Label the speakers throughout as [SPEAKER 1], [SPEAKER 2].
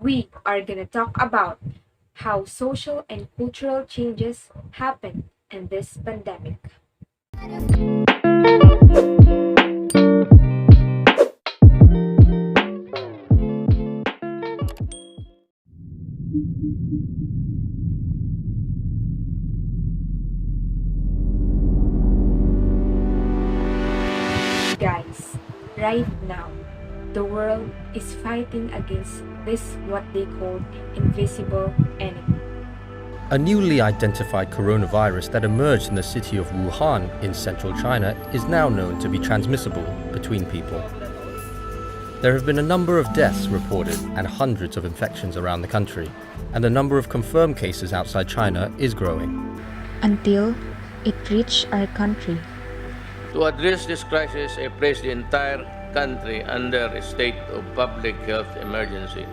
[SPEAKER 1] we are going to talk about how social and cultural changes happen in this pandemic. Guys, right now, the world is fighting against this what they call invisible enemy.
[SPEAKER 2] A newly identified coronavirus that emerged in the city of Wuhan in central China is now known to be transmissible between people. There have been a number of deaths reported and hundreds of infections around the country, and the number of confirmed cases outside China is growing.
[SPEAKER 3] Until it reached our country.
[SPEAKER 4] To address this crisis, I place the entire country under a state of public health emergency.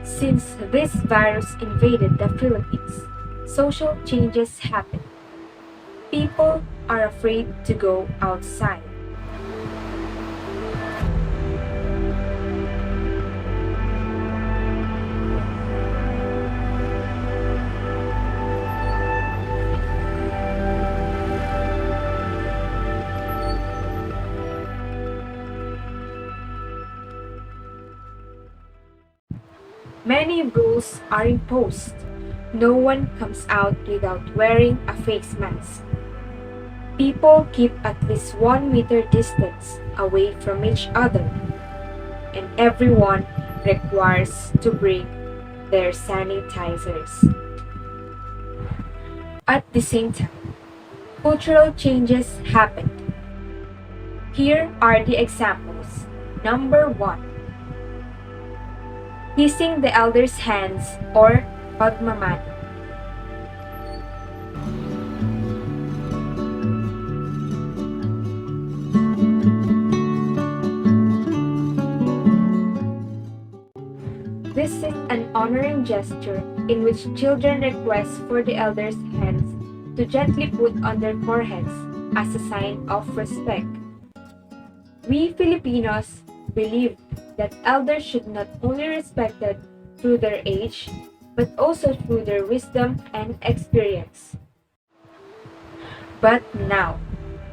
[SPEAKER 1] Since this virus invaded the Philippines, social changes happen. People are afraid to go outside. Many rules are imposed. No one comes out without wearing a face mask. People keep at least 1 meter distance away from each other, and everyone requires to bring their sanitizers. At the same time, cultural changes happened. Here are the examples. Number 1. Kissing the elder's hands or pagmamano. This is an honoring gesture in which children request for the elders' hands to gently put on their foreheads as a sign of respect. We Filipinos believe that elders should not only be respected through their age, but also through their wisdom and experience. But now,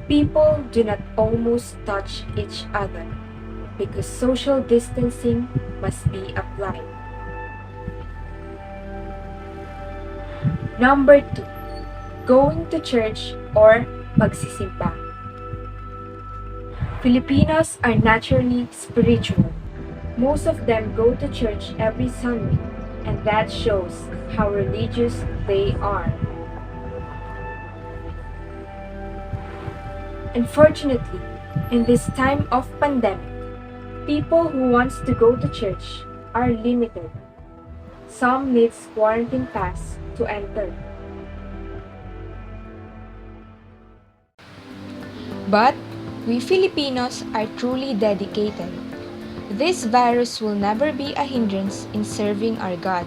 [SPEAKER 1] people do not almost touch each other because social distancing must be applied. Number 2, going to church or pagsisimba. Filipinos are naturally spiritual. Most of them go to church every Sunday, and that shows how religious they are. Unfortunately, in this time of pandemic, people who wants to go to church are limited. Some needs quarantine pass to enter.
[SPEAKER 3] But we Filipinos are truly dedicated. This virus will never be a hindrance in serving our God.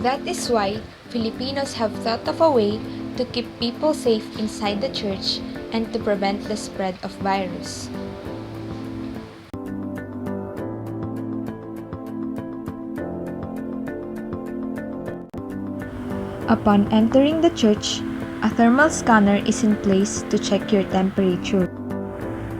[SPEAKER 3] That is why Filipinos have thought of a way to keep people safe inside the church and to prevent the spread of virus. Upon entering the church, a thermal scanner is in place to check your temperature.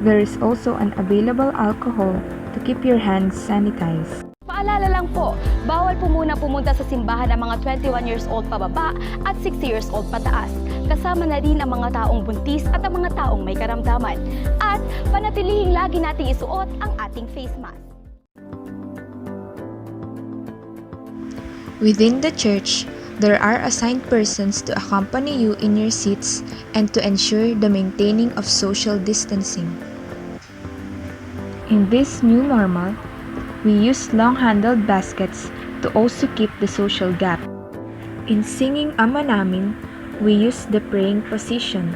[SPEAKER 3] There is also an available alcohol to keep your hands sanitized.
[SPEAKER 5] Paalala lang po, bawal po muna pumunta sa simbahan ng mga 21 years old pababa at 60 years old pataas. Kasama na rin ang mga taong buntis at ang mga taong may karamdaman. At panatilihing lagi nating isuot ang ating face mask.
[SPEAKER 3] Within the church, there are assigned persons to accompany you in your seats and to ensure the maintaining of social distancing. In this new normal, we use long-handled baskets to also keep the social gap. In singing Ama Namin, we use the praying position.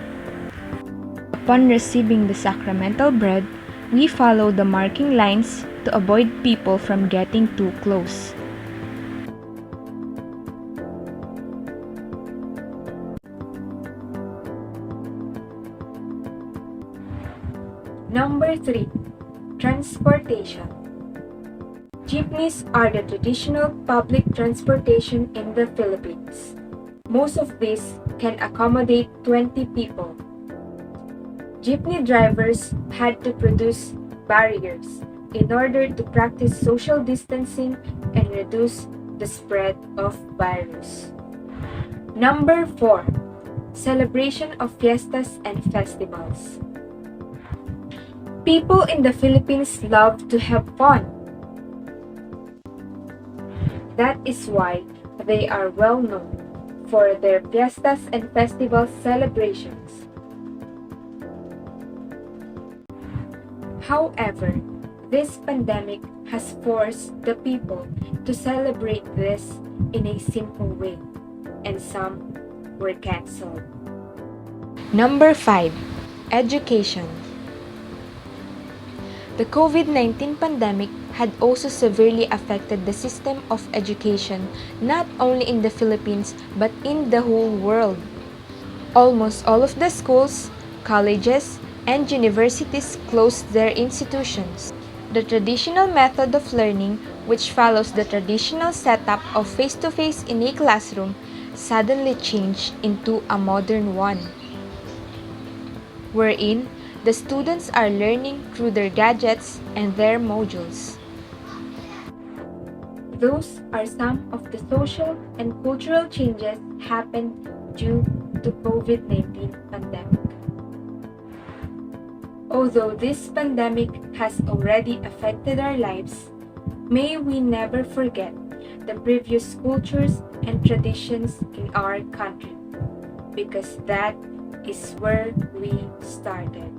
[SPEAKER 3] Upon receiving the sacramental bread, we follow the marking lines to avoid people from getting too close.
[SPEAKER 1] Number 3, transportation. Jeepneys are the traditional public transportation in the Philippines. Most of these can accommodate 20 people. Jeepney drivers had to produce barriers in order to practice social distancing and reduce the spread of virus. Number 4. Celebration of fiestas and festivals. People in the Philippines love to have fun. That is why they are well known for their fiestas and festival celebrations. However, this pandemic has forced the people to celebrate this in a simple way, and some were cancelled.
[SPEAKER 3] Number 5. Education. The COVID-19 pandemic had also severely affected the system of education not only in the Philippines but in the whole world. Almost all of the schools, colleges, and universities closed their institutions. The traditional method of learning, which follows the traditional setup of face-to-face in a classroom, suddenly changed into a modern one, wherein the students are learning through their gadgets and their modules.
[SPEAKER 1] Those are some of the social and cultural changes happened due to COVID-19 pandemic. Although this pandemic has already affected our lives, may we never forget the previous cultures and traditions in our country, because that is where we started.